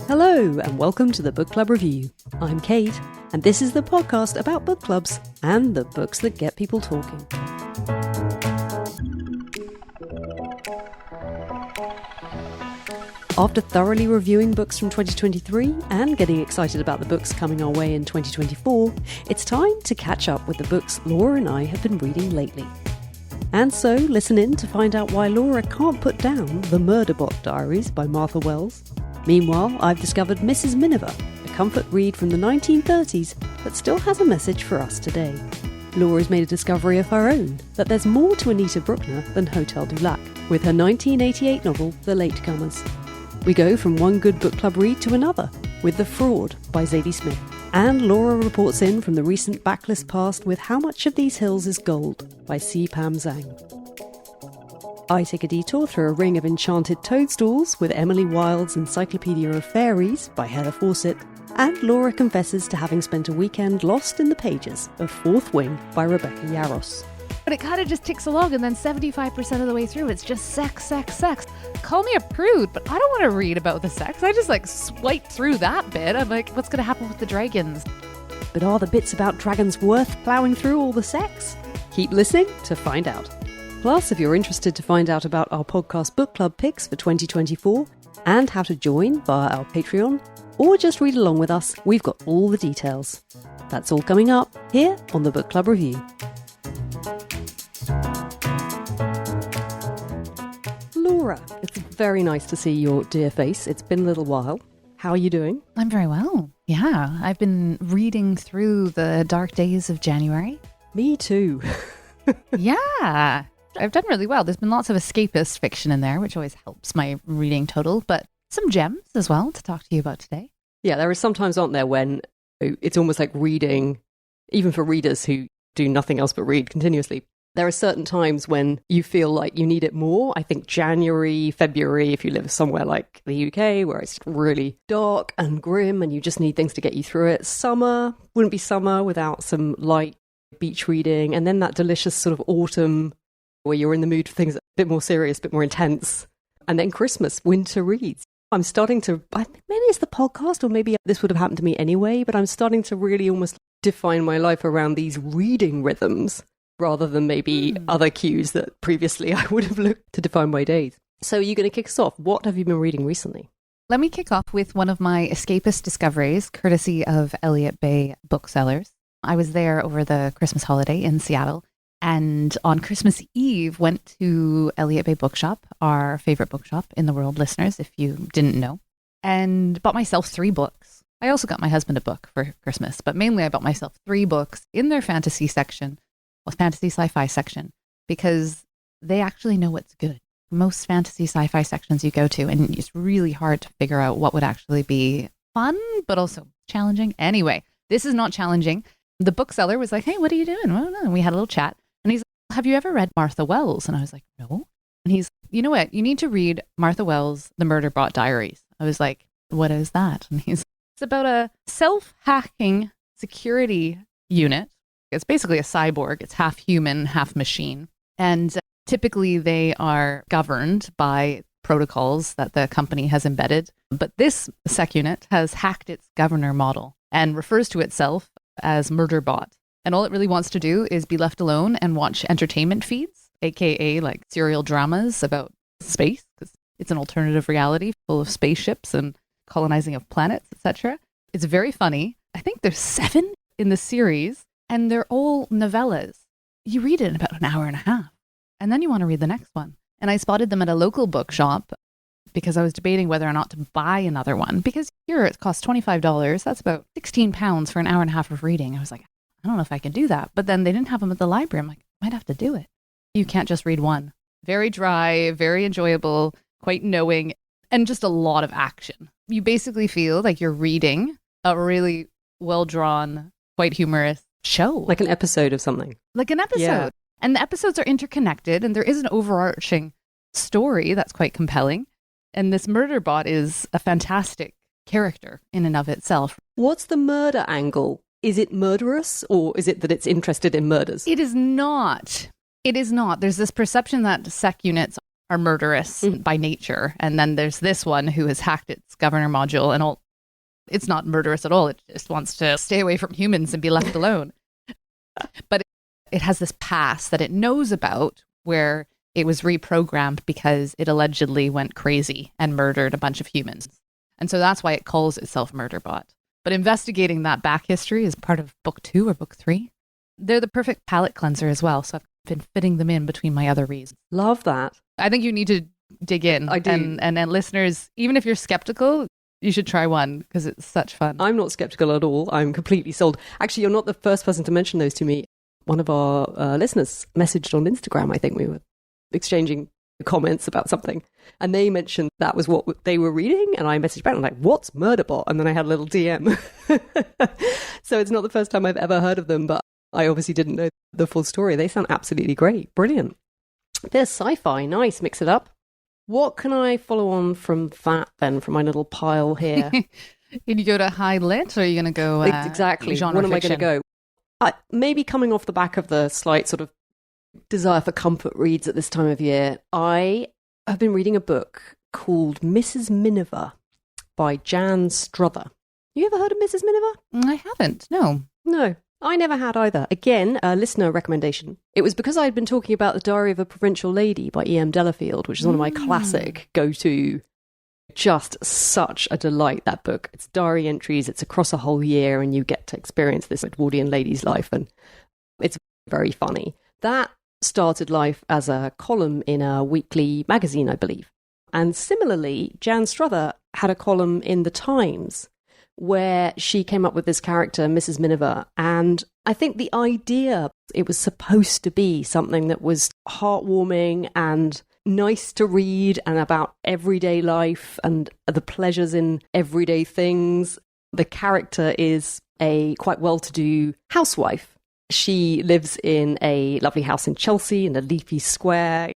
Hello and welcome to the Book Club Review. I'm Kate, and this is the podcast about book clubs and the books that get people talking. After thoroughly reviewing books from 2023 and getting excited about the books coming our way in 2024, it's time to catch up with the books Laura and I have been reading lately. And so listen in to find out why Laura can't put down the Murderbot Diaries by Martha Wells. Meanwhile, I've discovered Mrs Miniver, a comfort read from the 1930s that still has a message for us today. Laura's made a discovery of her own, that there's more to Anita Brookner than Hotel du Lac, with her 1988 novel, The Latecomers. We go from one good book club read to another, with The Fraud by Zadie Smith. And Laura reports in from the recent backlist past with How Much of These Hills is Gold by Pam Zhang. I take a detour through a ring of enchanted toadstools with Emily Wilde's Encyclopedia of Faeries by Heather Fawcett, and Laura confesses to having spent a weekend lost in the pages of Fourth Wing by Rebecca Yarros. But it kind of just ticks along, and then 75% of the way through, it's just sex, sex, sex. Call me a prude, but I don't want to read about the sex. I just swipe through that bit. I'm like, what's going to happen with the dragons? But are the bits about dragons worth ploughing through all the sex? Keep listening to find out. Plus, if you're interested to find out about our podcast book club picks for 2024 and how to join via our Patreon, or just read along with us, we've got all the details. That's all coming up here on the Book Club Review. Laura, it's very nice to see your dear face. It's been a little while. How are you doing? I'm very well. Yeah, I've been reading through the dark days of January. Me too. Yeah, I've done really well. There's been lots of escapist fiction in there, which always helps my reading total, but some gems as well to talk to you about today. Yeah, there are sometimes, aren't there, when it's almost like reading, even for readers who do nothing else but read continuously. There are certain times when you feel like you need it more. I think January, February, if you live somewhere like the UK, where it's really dark and grim and you just need things to get you through it. Summer wouldn't be summer without some light beach reading. And then that delicious sort of autumn where you're in the mood for things a bit more serious, a bit more intense. And then Christmas, winter reads. I'm starting to, I think maybe it's the podcast, or maybe this would have happened to me anyway, but I'm starting to really almost define my life around these reading rhythms, rather than maybe other cues that previously I would have looked to define my days. So are you going to kick us off? What have you been reading recently? Let me kick off with one of my escapist discoveries, courtesy of Elliott Bay Booksellers. I was there over the Christmas holiday in Seattle, and on Christmas Eve went to Elliott Bay Bookshop, our favorite bookshop in the world, listeners, if you didn't know, and bought myself 3 books. I also got my husband a book for Christmas, but mainly I bought myself 3 books in their fantasy section, fantasy sci-fi section, because they actually know what's good. Most fantasy sci-fi sections you go to, and it's really hard to figure out what would actually be fun, but also challenging. Anyway, this is not challenging. The bookseller was like, hey, what are you doing? Well, and we had a little chat, and he's like, have you ever read Martha Wells? And I was like, no. And he's, you know what? You need to read Martha Wells' The Murderbot Diaries. I was like, what is that? And he's, it's about a self-hacking security unit. It's basically a cyborg. It's half human, half machine. And typically they are governed by protocols that the company has embedded. But this sec unit has hacked its governor model and refers to itself as Murderbot. And all it really wants to do is be left alone and watch entertainment feeds, aka like serial dramas about space, because it's an alternative reality full of spaceships and colonizing of planets, etc. It's very funny. I think there's 7 in the series. And they're all novellas. You read it in about an hour and a half, and then you want to read the next one. And I spotted them at a local bookshop because I was debating whether or not to buy another one. Because here it costs $25. That's about £16 for an hour and a half of reading. I was like, I don't know if I can do that. But then they didn't have them at the library. I'm like, I might have to do it. You can't just read one. Very dry, very enjoyable, quite knowing, and just a lot of action. You basically feel like you're reading a really well-drawn, quite humorous show. Like an episode of something. Like an episode. Yeah. And the episodes are interconnected, and there is an overarching story that's quite compelling. And this Murderbot is a fantastic character in and of itself. What's the murder angle Is it murderous, or is it that it's interested in murders? It is not. It is not. There's this perception that sec units are murderous by nature. And then there's this one who has hacked its governor module and all. It's not murderous at all. It just wants to stay away from humans and be left alone. But it has this past that it knows about where it was reprogrammed because it allegedly went crazy and murdered a bunch of humans. And so that's why it calls itself Murderbot. But investigating that back history is part of book 2 or book 3. They're the perfect palate cleanser as well. So I've been fitting them in between my other reads. Love that. I think you need to dig in. I do. And listeners, even if you're skeptical, you should try one because it's such fun. I'm not skeptical at all. I'm completely sold. Actually, you're not the first person to mention those to me. One of our listeners messaged on Instagram. I think we were exchanging comments about something, and they mentioned that was what they were reading, and I messaged back and I'm like, what's Murderbot? And then I had a little DM. So it's not the first time I've ever heard of them, but I obviously didn't know the full story. They sound absolutely great. Brilliant. There's sci-fi. Nice. Mix it up. What can I follow on from that then, from my little pile here? Can you go to high lit, or are you going to go exactly genre what am fiction? I going to go? Maybe coming off the back of the slight sort of desire for comfort reads at this time of year, I have been reading a book called Mrs Miniver by Jan Struther. You ever heard of Mrs Miniver? I haven't, no. No, I never had either. Again, a listener recommendation. It was because I had been talking about The Diary of a Provincial Lady by E.M. Delafield, which is one of my classic go-to. Just such a delight, that book. It's diary entries, it's across a whole year, and you get to experience this Edwardian lady's life, and it's very funny. That started life as a column in a weekly magazine, I believe. And similarly, Jan Struther had a column in The Times where she came up with this character, Mrs Miniver. And I think the idea, it was supposed to be something that was heartwarming and nice to read and about everyday life and the pleasures in everyday things. The character is a quite well-to-do housewife. She lives in a lovely house in Chelsea in a leafy square.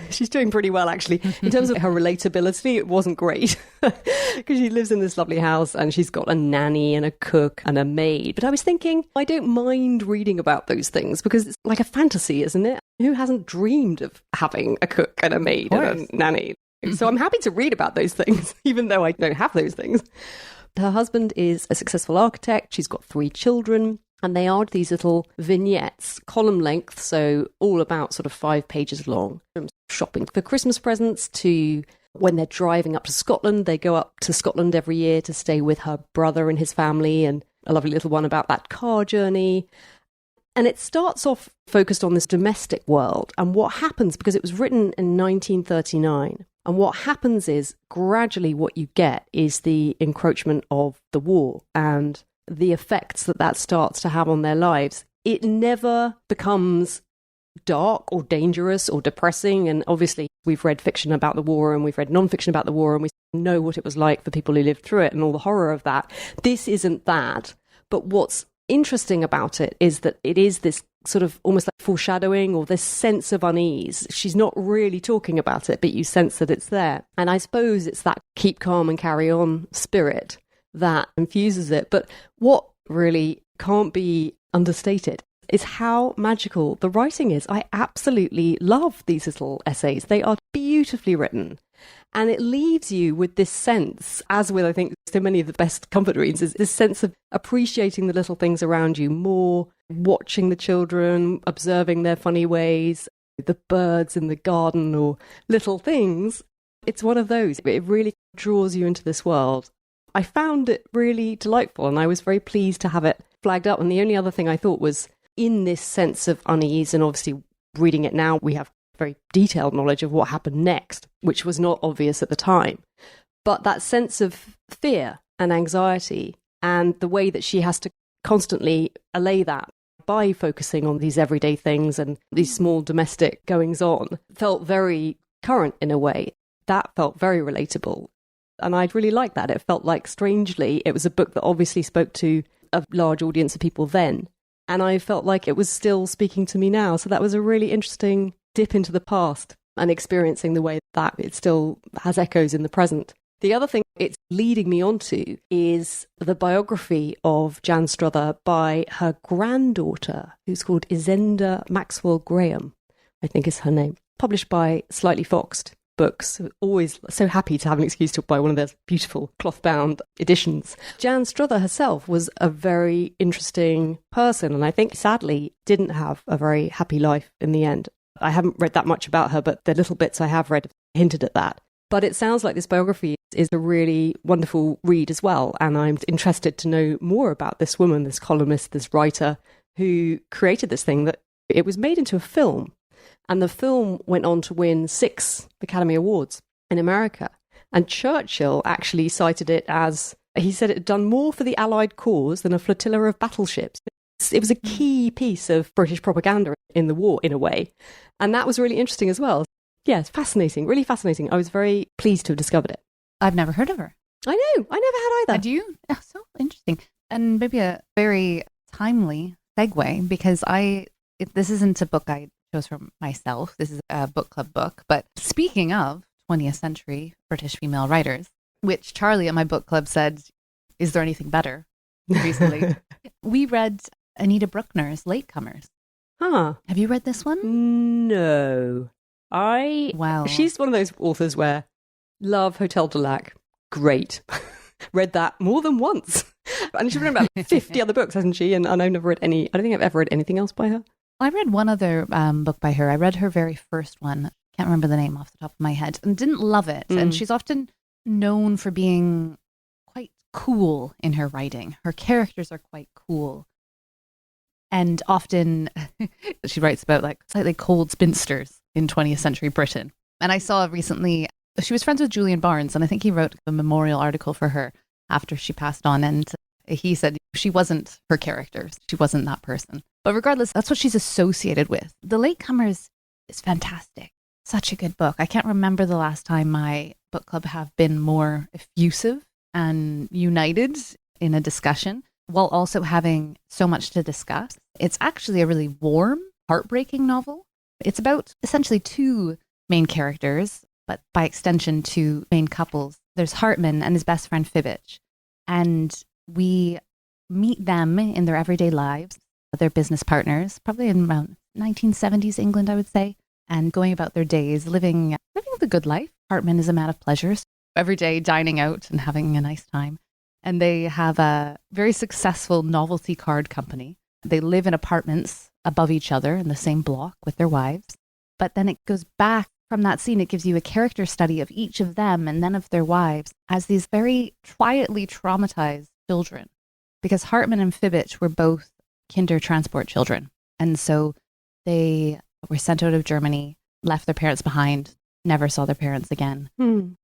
She's doing pretty well, actually. In terms of her relatability, it wasn't great because she lives in this lovely house and she's got a nanny and a cook and a maid. But I was thinking, I don't mind reading about those things because it's like a fantasy, isn't it? Who hasn't dreamed of having a cook and a maid and a nanny? So I'm happy to read about those things, even though I don't have those things. Her husband is a successful architect. She's got 3 children. And they are these little vignettes, column length, so all about sort of 5 pages long. From shopping for Christmas presents to when they're driving up to Scotland. They go up to Scotland every year to stay with her brother and his family, and a lovely little one about that car journey. And it starts off focused on this domestic world and what happens, because it was written in 1939. And what happens is gradually what you get is the encroachment of the war and the effects that starts to have on their lives. It never becomes dark or dangerous or depressing. And obviously we've read fiction about the war and we've read non-fiction about the war and we know what it was like for people who lived through it and all the horror of that. This isn't that. But what's interesting about it is that it is this sort of almost like foreshadowing or this sense of unease. She's not really talking about it, but you sense that it's there. And I suppose it's that keep calm and carry on spirit that infuses it. But what really can't be understated is how magical the writing is. I absolutely love these little essays. They are beautifully written. And it leaves you with this sense, as with, I think, so many of the best comfort reads, is this sense of appreciating the little things around you more, watching the children, observing their funny ways, the birds in the garden or little things. It's one of those. It really draws you into this world. I found it really delightful and I was very pleased to have it flagged up. And the only other thing I thought was, in this sense of unease, and obviously reading it now, we have very detailed knowledge of what happened next, which was not obvious at the time. But that sense of fear and anxiety and the way that she has to constantly allay that by focusing on these everyday things and these small domestic goings on felt very current in a way. That felt very relatable. And I'd really like that. It felt like, strangely, it was a book that obviously spoke to a large audience of people then. And I felt like it was still speaking to me now. So that was a really interesting dip into the past and experiencing the way that it still has echoes in the present. The other thing it's leading me on to is the biography of Jan Strother by her granddaughter, who's called Isenda Maxwell Graham, I think is her name, published by Slightly Foxed Books. Always so happy to have an excuse to buy one of their beautiful cloth-bound editions. Jan Strother herself was a very interesting person, and I think sadly didn't have a very happy life in the end. I haven't read that much about her, but the little bits I have read hinted at that. But it sounds like this biography is a really wonderful read as well. And I'm interested to know more about this woman, this columnist, this writer who created this thing that it was made into a film. And the film went on to win 6 Academy Awards in America. And Churchill actually cited it as, he said it had done more for the Allied cause than a flotilla of battleships. It was a key piece of British propaganda in the war, in a way. And that was really interesting as well. Yeah, it's fascinating, really fascinating. I was very pleased to have discovered it. I've never heard of her. I know, I never had either. Had you? Oh, so interesting. And maybe a very timely segue, because this isn't a book I chose for myself. This is a book club book. But speaking of 20th century British female writers, which Charlie at my book club said, is there anything better recently? We read Anita Brookner's Latecomers. Huh. Have you read this one? No. Wow. She's one of those authors where love Hotel du Lac, great. Read that more than once. And she's written about 50 other books, hasn't she? And I've never read any, I don't think I've ever read anything else by her. I read one other book by her. I read her very first one. Can't remember the name off the top of my head. And didn't love it. And she's often known for being quite cool in her writing. Her characters are quite cool. And often she writes about like slightly cold spinsters in 20th century Britain. And I saw recently, she was friends with Julian Barnes, and I think he wrote a memorial article for her after she passed on. And he said she wasn't her character. She wasn't that person. But regardless, that's what she's associated with. The Latecomers is fantastic. Such a good book. I can't remember the last time my book club have been more effusive and united in a discussion, while also having so much to discuss. It's actually a really warm, heartbreaking novel. It's about essentially 2 main characters, but by extension 2 main couples. There's Hartman and his best friend Fibbage. And we meet them in their everyday lives. They're business partners, probably in around 1970s England, I would say, and going about their days, living the good life. Hartman is a man of pleasures, every day dining out and having a nice time. And they have a very successful novelty card company. They live in apartments above each other in the same block with their wives. But then it goes back from that scene. It gives you a character study of each of them and then of their wives as these very quietly traumatized children. Because Hartman and Fibbage were both kinder transport children. And so they were sent out of Germany, left their parents behind, never saw their parents again. And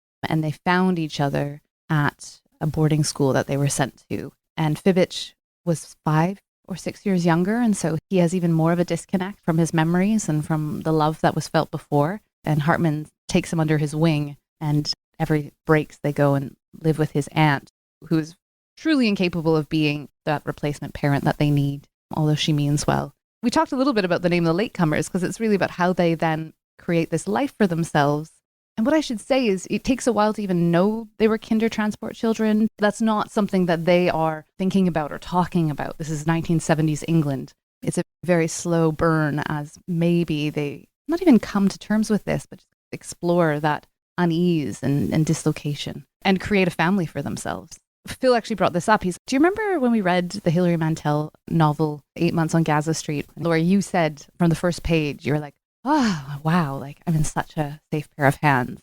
they found each other at a boarding school that they were sent to. And Fibbage was 5 or 6 years younger. And so he has even more of a disconnect from his memories and from the love that was felt before. And Hartman takes him under his wing, and every breaks they go and live with his aunt, who is truly incapable of being that replacement parent that they need, although she means well. We talked a little bit about the name of the Latecomers because it's really about how they then create this life for themselves. And what I should say is it takes a while to even know they were kinder transport children. That's not something that they are thinking about or talking about. This is 1970s England. It's a very slow burn as maybe they not even come to terms with this, but just explore that unease and dislocation and create a family for themselves. Phil actually brought this up. Do you remember when we read the Hilary Mantel novel, 8 Months on Gaza Street, where you said from the first page, you were like, oh, wow, like I'm in such a safe pair of hands.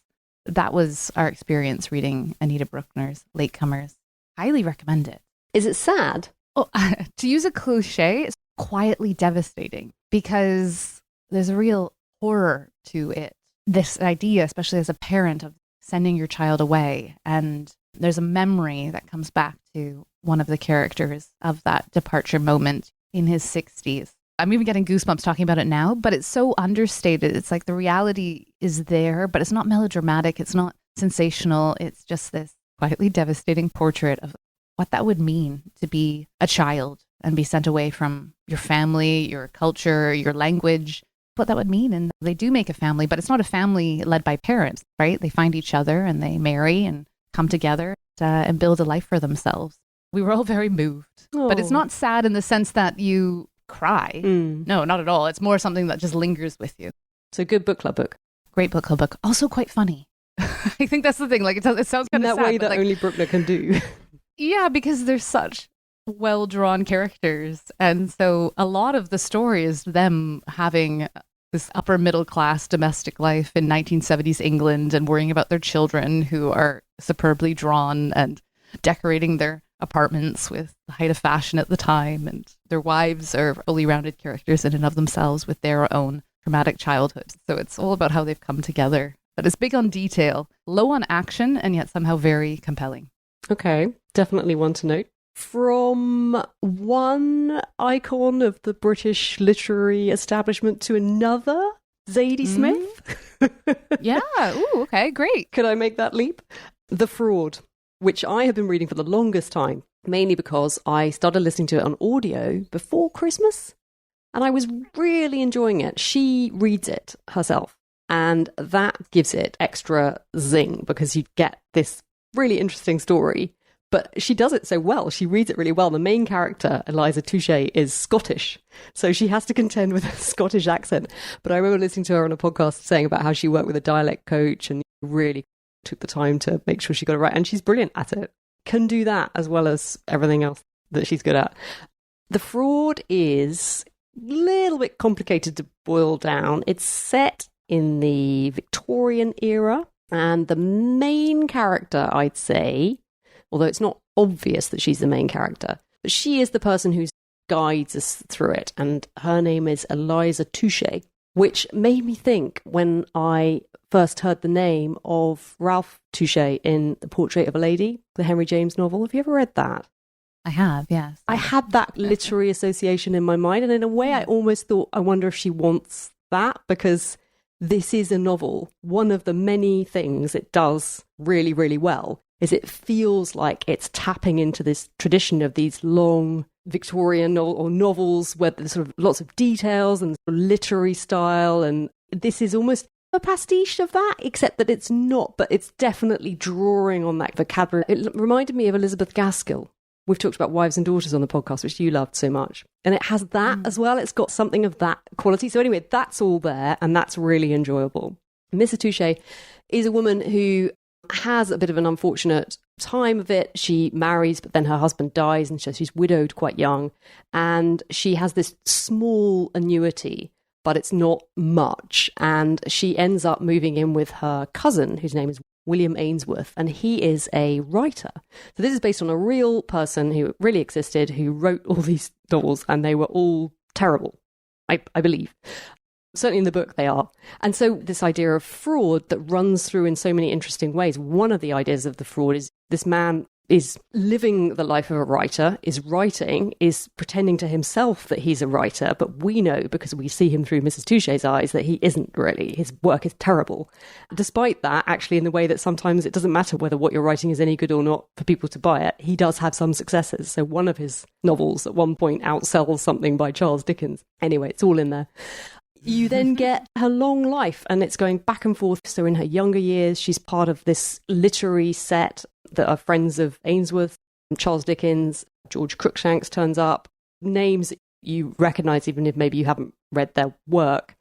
That was our experience reading Anita Brookner's Latecomers. Highly recommend it. Is it sad? Oh, to use a cliche, it's quietly devastating because there's a real horror to it. This idea, especially as a parent, of sending your child away. And there's a memory that comes back to one of the characters of that departure moment in his 60s. I'm even getting goosebumps talking about it now, but it's so understated. It's like the reality is there, but it's not melodramatic. It's not sensational. It's just this quietly devastating portrait of what that would mean to be a child and be sent away from your family, your culture, your language, what that would mean. And they do make a family, but it's not a family led by parents, right? They find each other and they marry and come together and build a life for themselves. We were all very moved. Oh. But it's not sad in the sense that you cry. No, not at all. It's more something that just lingers with you. So good book club book. Great book club book. Also quite funny. I think that's the thing. Like, it sounds kind of sad. In that way that like, only Brookner can do. Yeah, because there's such well-drawn characters. And so a lot of the story is them having this upper middle class domestic life in 1970s England and worrying about their children who are superbly drawn and decorating their apartments with the height of fashion at the time. And their wives are fully rounded characters in and of themselves with their own traumatic childhoods. So it's all about how they've come together. But it's big on detail, low on action, and yet somehow very compelling. Okay, definitely one to note. From one icon of the British literary establishment to another, Zadie Smith. Yeah, ooh, okay, great. Could I make that leap? The Fraud, which I have been reading for the longest time, mainly because I started listening to it on audio before Christmas, and I was really enjoying it. She reads it herself, and that gives it extra zing because you get this really interesting story. But she does it so well. She reads it really well. The main character, Eliza Touche, is Scottish. So she has to contend with a Scottish accent. But I remember listening to her on a podcast saying about how she worked with a dialect coach and really took the time to make sure she got it right. And she's brilliant at it. Can do that as well as everything else that she's good at. The Fraud is a little bit complicated to boil down. It's set in the Victorian era. And the main character, I'd say, although it's not obvious that she's the main character, but she is the person who guides us through it. And her name is Eliza Touche, which made me think when I first heard the name of Ralph Touche in The Portrait of a Lady, the Henry James novel. Have you ever read that? I have, yes. I had that literary association in my mind. And in a way, I almost thought, I wonder if she wants that, because this is a novel. One of the many things it does really, really well is it feels like it's tapping into this tradition of these long Victorian novels where there's sort of lots of details and sort of literary style. And this is almost a pastiche of that, except that it's not, but it's definitely drawing on that vocabulary. It reminded me of Elizabeth Gaskell. We've talked about Wives and Daughters on the podcast, which you loved so much. And it has that as well. It's got something of that quality. So anyway, that's all there, and that's really enjoyable. Mrs. Touche is a woman who has a bit of an unfortunate time of it. She marries, but then her husband dies, and so she's widowed quite young. And she has this small annuity, but it's not much. And she ends up moving in with her cousin, whose name is William Ainsworth, and he is a writer. So this is based on a real person who really existed, who wrote all these novels, and they were all terrible, I believe. Certainly in the book they are. And so this idea of fraud that runs through in so many interesting ways. One of the ideas of the fraud is this man is living the life of a writer, is writing, is pretending to himself that he's a writer, but we know, because we see him through Mrs. Touche's eyes, that he isn't really. His work is terrible. Despite that, actually, in the way that sometimes it doesn't matter whether what you're writing is any good or not for people to buy it, he does have some successes. So one of his novels at one point outsells something by Charles Dickens. Anyway, it's all in there. You then get her long life, and it's going back and forth. So in her younger years, she's part of this literary set that are friends of Ainsworth, Charles Dickens, George Cruikshanks turns up, names you recognise even if maybe you haven't read their work.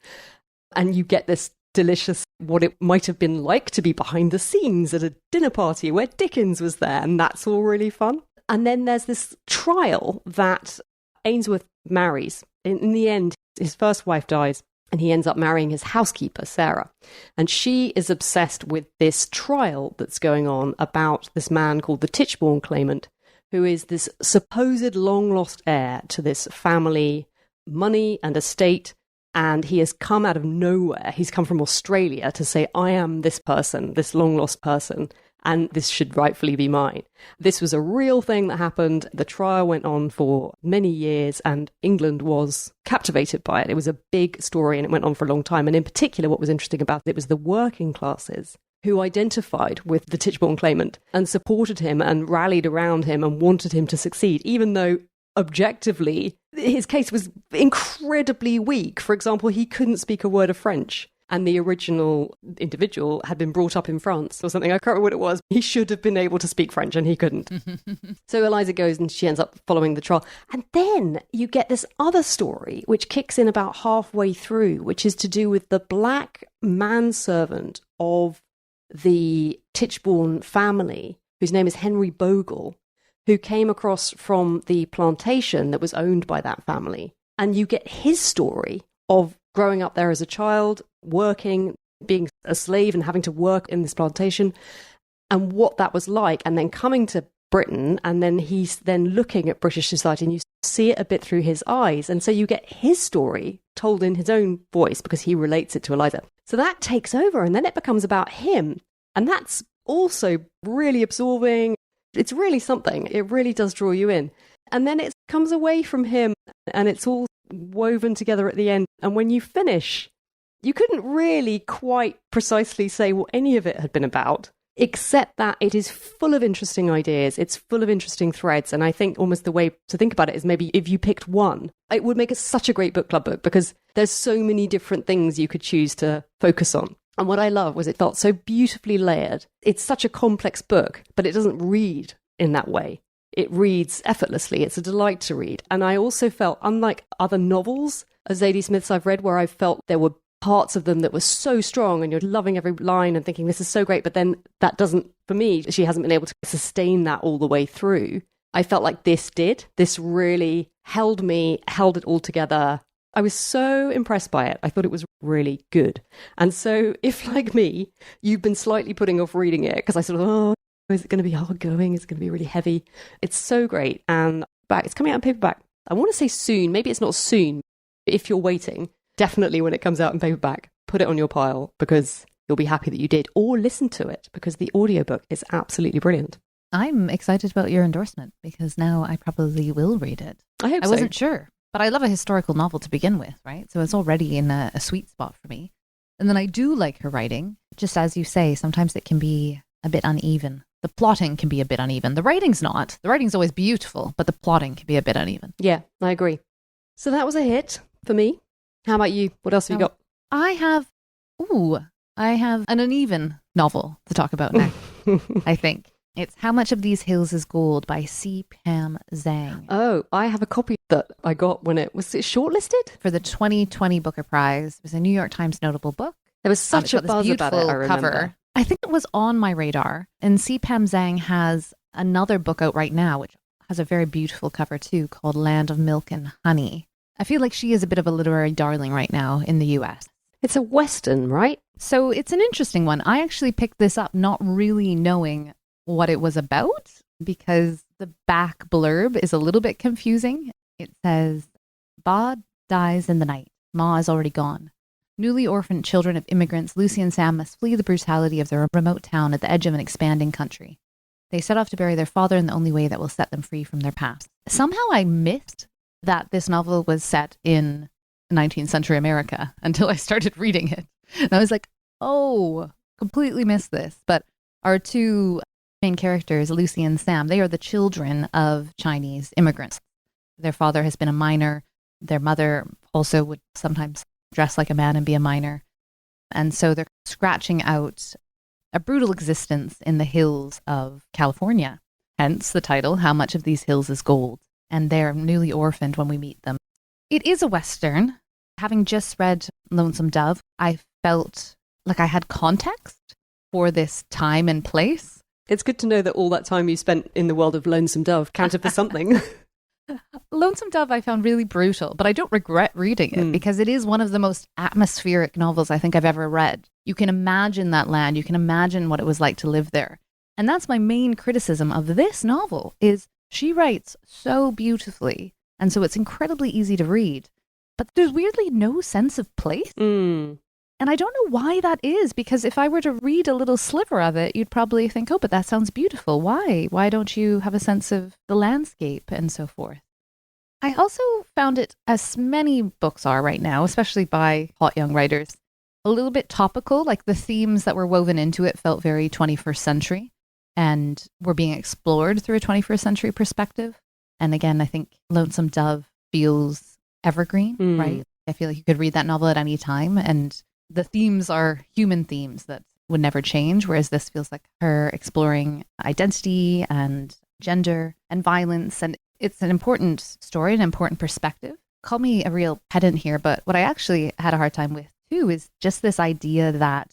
And you get this delicious, what it might have been like to be behind the scenes at a dinner party where Dickens was there, and that's all really fun. And then there's this trial that Ainsworth marries. In the end, his first wife dies, and he ends up marrying his housekeeper, Sarah. And she is obsessed with this trial that's going on about this man called the Tichborne claimant, who is this supposed long-lost heir to this family money and estate. And he has come out of nowhere. He's come from Australia to say, I am this person, this long-lost person, and this should rightfully be mine. This was a real thing that happened. The trial went on for many years, and England was captivated by it. It was a big story, and it went on for a long time. And in particular, what was interesting about it was the working classes who identified with the Tichborne claimant and supported him and rallied around him and wanted him to succeed, even though objectively his case was incredibly weak. For example, he couldn't speak a word of French. and the original individual had been brought up in France or something. I can't remember what it was. He should have been able to speak French and he couldn't. So Eliza goes and she ends up following the trial. And then you get this other story, which kicks in about halfway through, which is to do with the black manservant of the Tichborne family, whose name is Henry Bogle, who came across from the plantation that was owned by that family. And you get his story of growing up there as a child, working, being a slave and having to work in this plantation, and what that was like, and then coming to Britain, and then he's then looking at British society, and you see it a bit through his eyes. And so you get his story told in his own voice because he relates it to Eliza. So that takes over, and then it becomes about him. And that's also really absorbing. It's really something. It really does draw you in. And then it comes away from him, and it's all woven together at the end. And when you finish, you couldn't really quite precisely say what any of it had been about, except that it is full of interesting ideas. It's full of interesting threads. And I think almost the way to think about it is maybe if you picked one, it would make it such a great book club book because there's so many different things you could choose to focus on. And what I love was it felt so beautifully layered. It's such a complex book, but it doesn't read in that way. It reads effortlessly. It's a delight to read. And I also felt, unlike other novels of Zadie Smith's I've read, where I felt there were parts of them that were so strong and you're loving every line and thinking this is so great, but then that doesn't, for me, she hasn't been able to sustain that all the way through. I felt like this did. This really held me, held it all together. I was so impressed by it. I thought it was really good. And so if, like me, you've been slightly putting off reading it because I sort of, oh, is it going to be hard going? Is it going to be really heavy? It's so great. And it's coming out in paperback. I want to say soon. Maybe it's not soon. If you're waiting, definitely when it comes out in paperback, put it on your pile because you'll be happy that you did. Or listen to it because the audiobook is absolutely brilliant. I'm excited about your endorsement because now I probably will read it. I hope so. I wasn't sure, but I love a historical novel to begin with, right? So it's already in a sweet spot for me. And then I do like her writing. Just as you say, sometimes it can be a bit uneven. The plotting can be a bit uneven. The writing's not. The writing's always beautiful, but the plotting can be a bit uneven. Yeah, I agree. So that was a hit for me. How about you? What else have you got? I have an uneven novel to talk about now, I think. It's How Much of These Hills is Gold by C. Pam Zhang. Oh, I have a copy that I got when it was shortlisted? For the 2020 Booker Prize. It was a New York Times notable book. There was such a buzz about it, I remember. Cover. I think it was on my radar. And C. Pam Zhang has another book out right now, which has a very beautiful cover too, called Land of Milk and Honey. I feel like she is a bit of a literary darling right now in the US. It's a Western, right? So it's an interesting one. I actually picked this up not really knowing what it was about because the back blurb is a little bit confusing. It says, Ba dies in the night. Ma is already gone. Newly orphaned children of immigrants, Lucy and Sam must flee the brutality of their remote town at the edge of an expanding country. They set off to bury their father in the only way that will set them free from their past. Somehow I missed that this novel was set in 19th century America until I started reading it. And I was like, oh, completely missed this. But our two main characters, Lucy and Sam, they are the children of Chinese immigrants. Their father has been a miner. Their mother also would sometimes dress like a man and be a miner. And so they're scratching out a brutal existence in the hills of California. Hence the title, How Much of These Hills is Gold? And they're newly orphaned when we meet them. It is a Western. Having just read Lonesome Dove, I felt like I had context for this time and place. It's good to know that all that time you spent in the world of Lonesome Dove counted for something. Lonesome Dove I found really brutal, but I don't regret reading it because it is one of the most atmospheric novels I think I've ever read. You can imagine that land. You can imagine what it was like to live there. And that's my main criticism of this novel is she writes so beautifully. And so it's incredibly easy to read. But there's weirdly no sense of place. And I don't know why that is, because if I were to read a little sliver of it, you'd probably think, oh, but that sounds beautiful. Why? Why don't you have a sense of the landscape and so forth? I also found it, as many books are right now, especially by hot young writers, a little bit topical. Like the themes that were woven into it felt very 21st century and were being explored through a 21st century perspective. And again, I think Lonesome Dove feels evergreen, right? I feel like you could read that novel at any time and the themes are human themes that would never change, whereas this feels like her exploring identity and gender and violence. And it's an important story, an important perspective. Call me a real pedant here, but what I actually had a hard time with too is just this idea that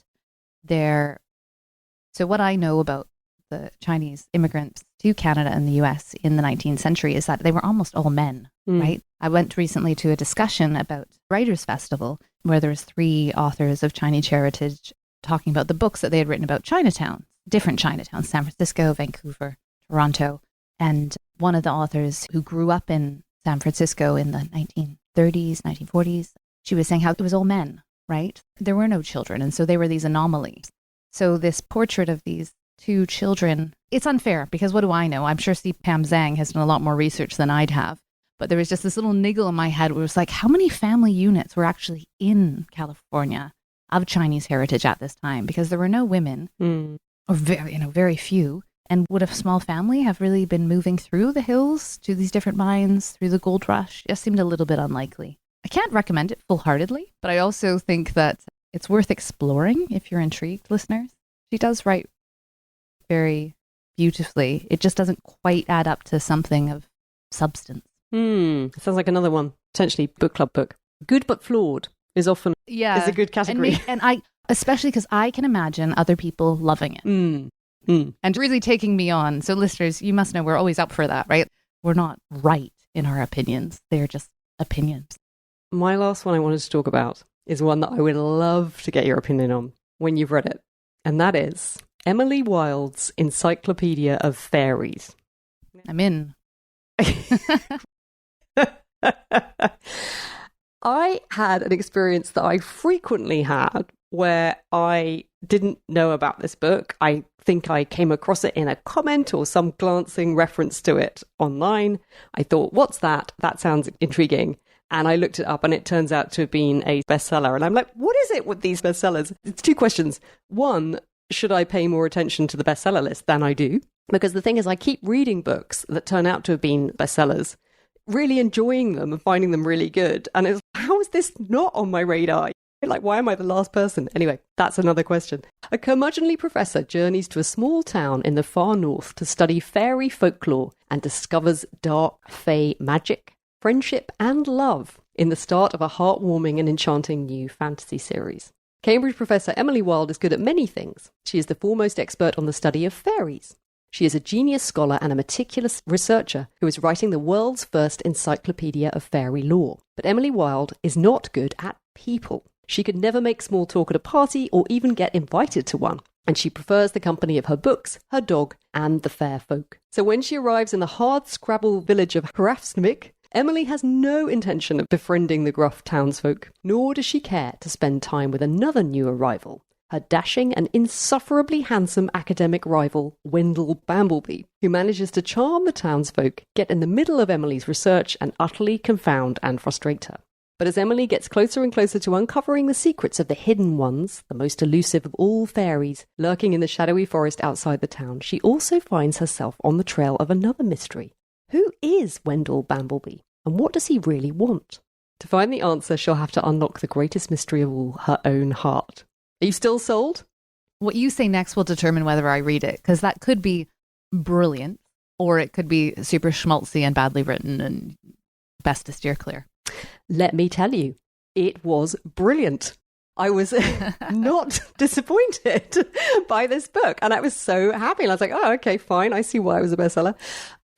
so what I know about the Chinese immigrants to Canada and the US in the 19th century is that they were almost all men, right? I went recently to a discussion about Writers' Festival where there was 3 authors of Chinese heritage talking about the books that they had written about Chinatown, different Chinatowns, San Francisco, Vancouver, Toronto. And one of the authors who grew up in San Francisco in the 1930s, 1940s, she was saying how it was all men, right? There were no children. And so they were these anomalies. So this portrait of these 2 children, it's unfair because what do I know? I'm sure Pam Zhang has done a lot more research than I'd have. But there was just this little niggle in my head where it was like, how many family units were actually in California of Chinese heritage at this time? Because there were no women, or very few. And would a small family have really been moving through the hills to these different mines through the gold rush? It just seemed a little bit unlikely. I can't recommend it full-heartedly, but I also think that it's worth exploring if you're intrigued, listeners. She does write very beautifully. It just doesn't quite add up to something of substance. Sounds like another one, potentially book club book. Good but flawed is often is a good category. And I, especially because I can imagine other people loving it. And really taking me on. So listeners, you must know we're always up for that, right? We're not right in our opinions. They're just opinions. My last one I wanted to talk about is one that I would love to get your opinion on when you've read it. And that is Emily Wilde's Encyclopedia of Faeries. I'm in. I had an experience that I frequently had where I didn't know about this book. I think I came across it in a comment or some glancing reference to it online. I thought, what's that? That sounds intriguing. And I looked it up and it turns out to have been a bestseller. And I'm like, what is it with these bestsellers? It's 2 questions. One, should I pay more attention to the bestseller list than I do? Because the thing is, I keep reading books that turn out to have been bestsellers, really enjoying them and finding them really good. And it's, how is this not on my radar? Like, why am I the last person? Anyway, that's another question. A curmudgeonly professor journeys to a small town in the far north to study fairy folklore and discovers dark fae magic, friendship and love in the start of a heartwarming and enchanting new fantasy series. Cambridge professor Emily Wilde is good at many things. She is the foremost expert on the study of fairies. She is a genius scholar and a meticulous researcher who is writing the world's first encyclopedia of fairy lore. But Emily Wilde is not good at people. She could never make small talk at a party or even get invited to one. And she prefers the company of her books, her dog, and the fair folk. So when she arrives in the hard-scrabble village of Hrafsnvik, Emily has no intention of befriending the gruff townsfolk, nor does she care to spend time with another new arrival, her dashing and insufferably handsome academic rival, Wendell Bambleby, who manages to charm the townsfolk, get in the middle of Emily's research, and utterly confound and frustrate her. But as Emily gets closer and closer to uncovering the secrets of the hidden ones, the most elusive of all fairies, lurking in the shadowy forest outside the town, she also finds herself on the trail of another mystery. Who is Wendell Bambleby, and what does he really want? To find the answer, she'll have to unlock the greatest mystery of all, her own heart. Are you still sold? What you say next will determine whether I read it, because that could be brilliant, or it could be super schmaltzy and badly written and best to steer clear. Let me tell you, it was brilliant. I was not disappointed by this book, and I was so happy. And I was like, oh, okay, fine. I see why it was a bestseller.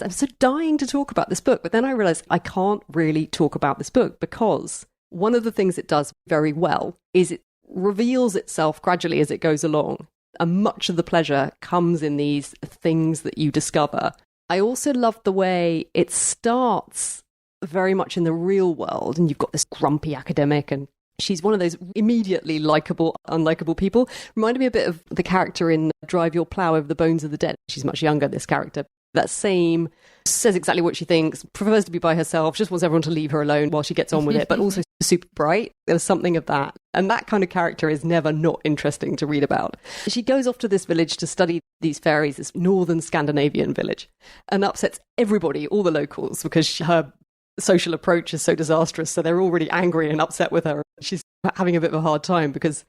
I'm so dying to talk about this book, but then I realized I can't really talk about this book because one of the things it does very well is it reveals itself gradually as it goes along, and much of the pleasure comes in these things that you discover. I also love the way it starts very much in the real world, and you've got this grumpy academic, and she's one of those immediately likable, unlikable people. Reminded me a bit of the character in Drive Your Plough Over the Bones of the Dead. She's much younger, this character. That same, says exactly what she thinks, prefers to be by herself, just wants everyone to leave her alone while she gets on with it, but also super bright. There was something of that. And that kind of character is never not interesting to read about. She goes off to this village to study these fairies, this northern Scandinavian village, and upsets everybody, all the locals, because her social approach is so disastrous. So they're already angry and upset with her. She's having a bit of a hard time because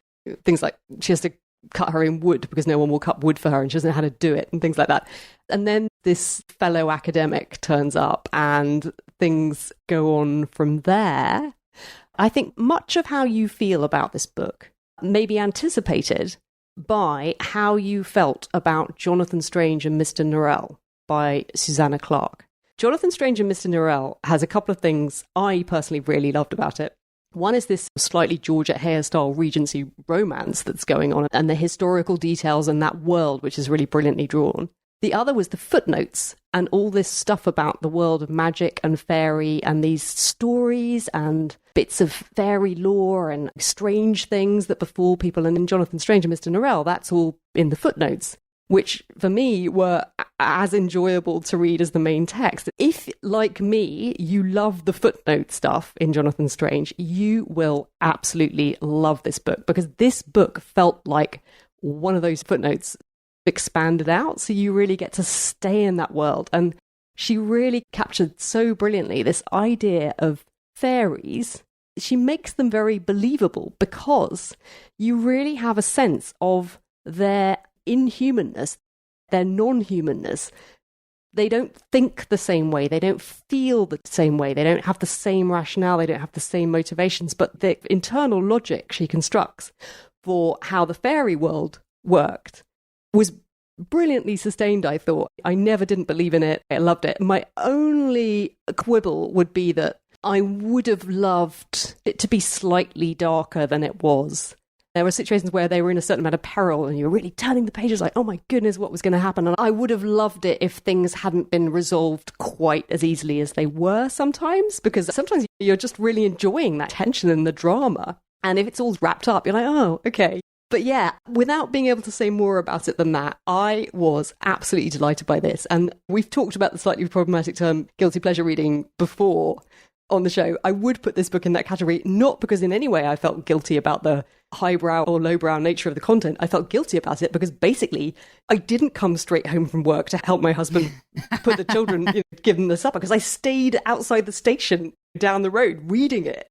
things like she has to cut her own wood because no one will cut wood for her and she doesn't know how to do it and things like that. And then this fellow academic turns up and things go on from there. I think much of how you feel about this book may be anticipated by how you felt about Jonathan Strange and Mr. Norrell by Susanna Clarke. Jonathan Strange and Mr. Norrell has a couple of things I personally really loved about it. One is this slightly Georgette hairstyle Regency romance that's going on and the historical details and that world, which is really brilliantly drawn. The other was the footnotes and all this stuff about the world of magic and fairy and these stories and bits of fairy lore and strange things that befall people. And in Jonathan Strange and Mr. Norrell, that's all in the footnotes, which for me were as enjoyable to read as the main text. If, like me, you love the footnote stuff in Jonathan Strange, you will absolutely love this book, because this book felt like one of those footnotes expanded out, so you really get to stay in that world. And she really captured so brilliantly this idea of fairies. She makes them very believable because you really have a sense of their inhumanness, their non-humanness. They don't think the same way, they don't feel the same way, they don't have the same rationale, they don't have the same motivations, but the internal logic she constructs for how the fairy world worked was brilliantly sustained, I thought. I never didn't believe in it. I loved it. My only quibble would be that I would have loved it to be slightly darker than it was. There were situations where they were in a certain amount of peril and you were really turning the pages like, oh my goodness, what was going to happen? And I would have loved it if things hadn't been resolved quite as easily as they were sometimes, because sometimes you're just really enjoying that tension and the drama. And if it's all wrapped up, you're like, oh, okay. But yeah, without being able to say more about it than that, I was absolutely delighted by this. And we've talked about the slightly problematic term guilty pleasure reading before on the show. I would put this book in that category, not because in any way I felt guilty about the highbrow or lowbrow nature of the content. I felt guilty about it because basically I didn't come straight home from work to help my husband put the children, give them the supper, because I stayed outside the station down the road reading it.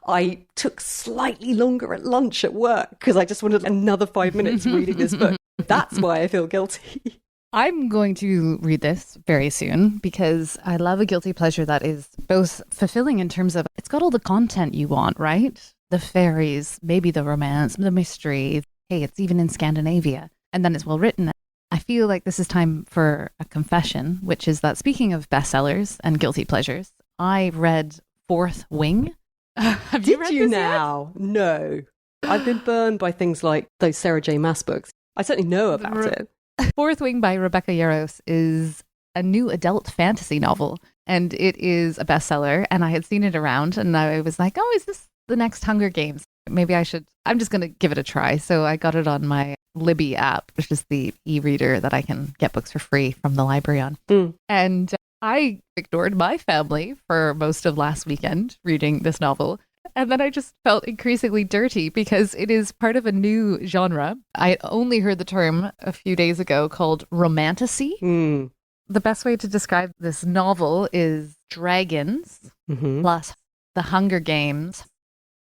I took slightly longer at lunch at work because I just wanted another 5 minutes reading this book. That's why I feel guilty. I'm going to read this very soon because I love a guilty pleasure that is both fulfilling in terms of it's got all the content you want, right? The fairies, maybe the romance, the mystery. Hey, it's even in Scandinavia. And then it's well written. I feel like this is time for a confession, which is that speaking of bestsellers and guilty pleasures, I read Fourth Wing. Have you read this now? Yet? No. I've been burned by things like those Sarah J. Maas books. I certainly know about it. Fourth Wing by Rebecca Yarros is a new adult fantasy novel, and it is a bestseller. And I had seen it around, and I was like, oh, is this the next Hunger Games? Maybe I should. I'm just going to give it a try. So I got it on my Libby app, which is the e-reader that I can get books for free from the library on. And I ignored my family for most of last weekend reading this novel. And then I just felt increasingly dirty because it is part of a new genre. I only heard the term a few days ago called romantasy. The best way to describe this novel is dragons plus the Hunger Games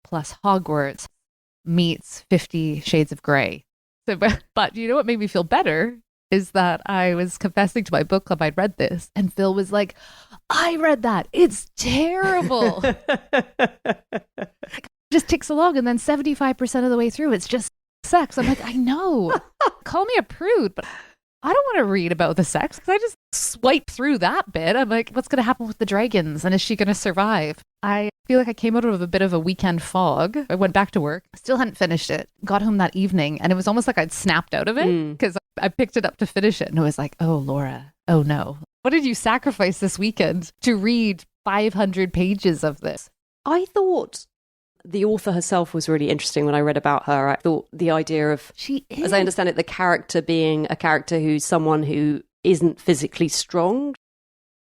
plus Hogwarts meets 50 Shades of Grey. So, but you know what made me feel better is that I was confessing to my book club I'd read this, and Phil was like, I read that. It's terrible. It just ticks along, and then 75% of the way through, it's just sex. I'm like, I know. Call me a prude, but I don't want to read about the sex because I just swipe through that bit. I'm like, what's going to happen with the dragons? And is she going to survive? I feel like I came out of a bit of a weekend fog. I went back to work, still hadn't finished it, got home that evening, and it was almost like I'd snapped out of it because I picked it up to finish it. And it was like, oh, Laura, oh no. What did you sacrifice this weekend to read 500 pages of this? I thought the author herself was really interesting when I read about her. I thought the idea of, as I understand it, the character being a character who's someone who isn't physically strong.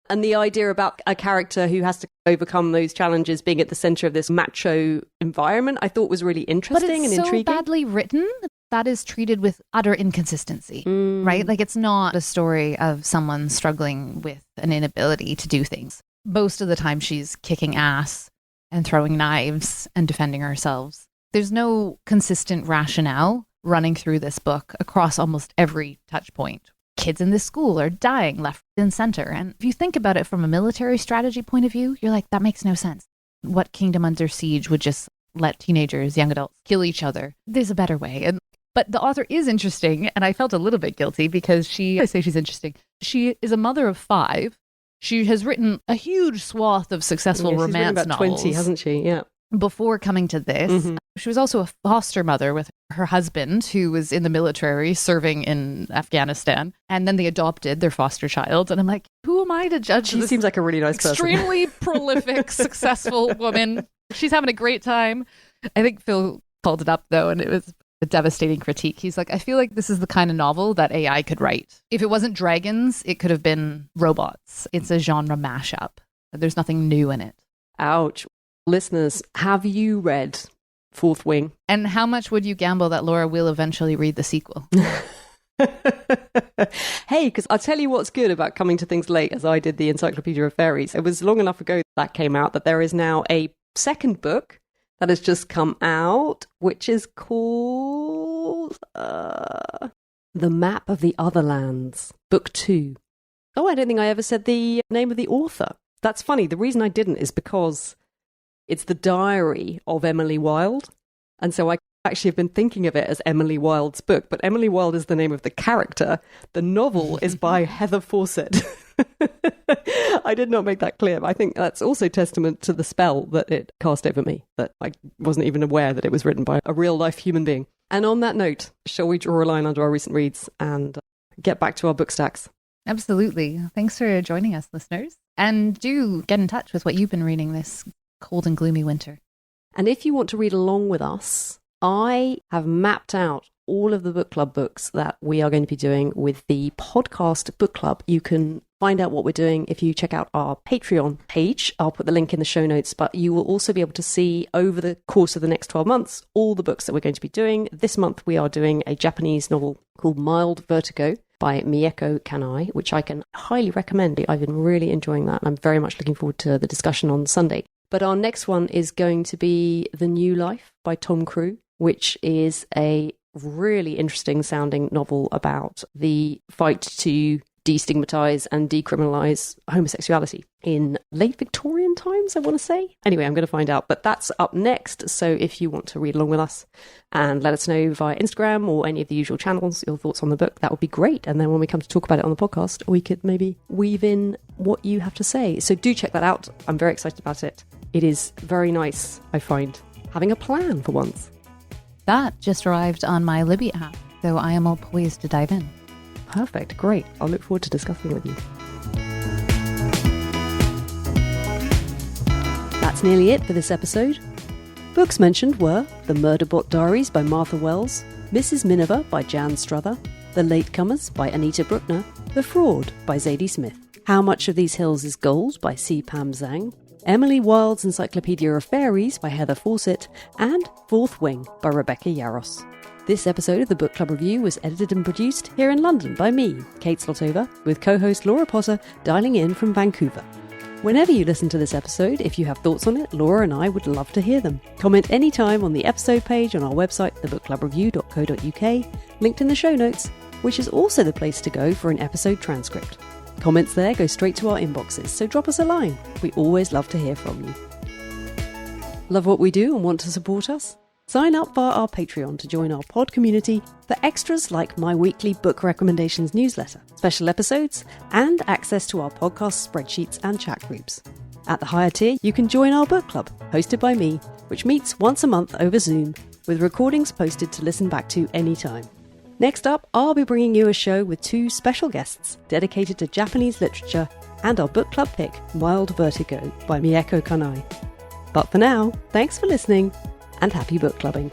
And the idea about a character who has to overcome those challenges being at the center of this macho environment, I thought was really interesting and intriguing. But it's so badly written that is treated with utter inconsistency, right? Like it's not a story of someone struggling with an inability to do things. Most of the time she's kicking ass and throwing knives and defending herself. There's no consistent rationale running through this book across almost every touch point. Kids in this school are dying left and center. And if you think about it from a military strategy point of view, you're like, that makes no sense. What kingdom under siege would just let teenagers, young adults, kill each other? There's a better way. But the author is interesting, and I felt a little bit guilty because I say she's interesting. She is a mother of 5. She has written a huge swath of successful romance about novels. 20, hasn't she? Yeah. Before coming to this, she was also a foster mother with her husband, who was in the military serving in Afghanistan. And then they adopted their foster child. And I'm like, who am I to judge? She seems like a really nice person. Extremely prolific, successful woman. She's having a great time. I think Phil called it up, though, and it was a devastating critique. He's like, I feel like this is the kind of novel that AI could write. If it wasn't dragons, it could have been robots. It's a genre mashup. There's nothing new in it. Ouch. Listeners, have you read Fourth Wing? And how much would you gamble that Laura will eventually read the sequel? Hey, because I'll tell you what's good about coming to things late, as I did the Encyclopedia of Faeries. It was long enough ago that came out that there is now a second book that has just come out, which is called The Map of the Otherlands, Book 2. Oh, I don't think I ever said the name of the author. That's funny. The reason I didn't is because it's the diary of Emily Wilde. And so I actually have been thinking of it as Emily Wilde's book, but Emily Wilde is the name of the character. The novel is by Heather Fawcett. I did not make that clear. I think that's also testament to the spell that it cast over me, that I wasn't even aware that it was written by a real life human being. And on that note, shall we draw a line under our recent reads and get back to our book stacks? Absolutely. Thanks for joining us, listeners. And do get in touch with what you've been reading this cold and gloomy winter. And if you want to read along with us, I have mapped out all of the book club books that we are going to be doing with the podcast book club. You can find out what we're doing if you check out our Patreon page. I'll put the link in the show notes, but you will also be able to see over the course of the next 12 months all the books that we're going to be doing. This month we are doing a Japanese novel called Mild Vertigo by Mieko Kanai, which I can highly recommend. I've been really enjoying that, and I'm very much looking forward to the discussion on Sunday. But our next one is going to be The New Life by Tom Crew, which is a really interesting sounding novel about the fight to destigmatize and decriminalize homosexuality in late Victorian times, I want to say. Anyway, I'm going to find out, but that's up next. So if you want to read along with us and let us know via Instagram or any of the usual channels your thoughts on the book, that would be great. And then when we come to talk about it on the podcast, we could maybe weave in what you have to say. So do check that out. I'm very excited about it. It is very nice, I find, having a plan for once. That just arrived on my Libby app, so I am all poised to dive in. Perfect, great. I'll look forward to discussing with you. That's nearly it for this episode. Books mentioned were The Murderbot Diaries by Martha Wells, Mrs Miniver by Jan Struther, The Latecomers by Anita Brookner, The Fraud by Zadie Smith, How Much of These Hills is Gold by C. Pam Zhang, Emily Wilde's Encyclopedia of Faeries by Heather Fawcett, and Fourth Wing by Rebecca Yarros. This episode of the Book Club Review was edited and produced here in London by me, Kate Slotova, with co-host Laura Potter dialing in from Vancouver. Whenever you listen to this episode, if you have thoughts on it, Laura and I would love to hear them. Comment anytime on the episode page on our website, thebookclubreview.co.uk, linked in the show notes, which is also the place to go for an episode transcript. Comments there go straight to our inboxes, so drop us a line. We always love to hear from you. Love what we do and want to support us? Sign up via our Patreon to join our pod community for extras like my weekly book recommendations newsletter, special episodes, and access to our podcast spreadsheets and chat groups. At the higher tier, you can join our book club, hosted by me, which meets once a month over Zoom, with recordings posted to listen back to anytime. Next up, I'll be bringing you a show with 2 special guests dedicated to Japanese literature and our book club pick, Mild Vertigo by Mieko Kanai. But for now, thanks for listening and happy book clubbing.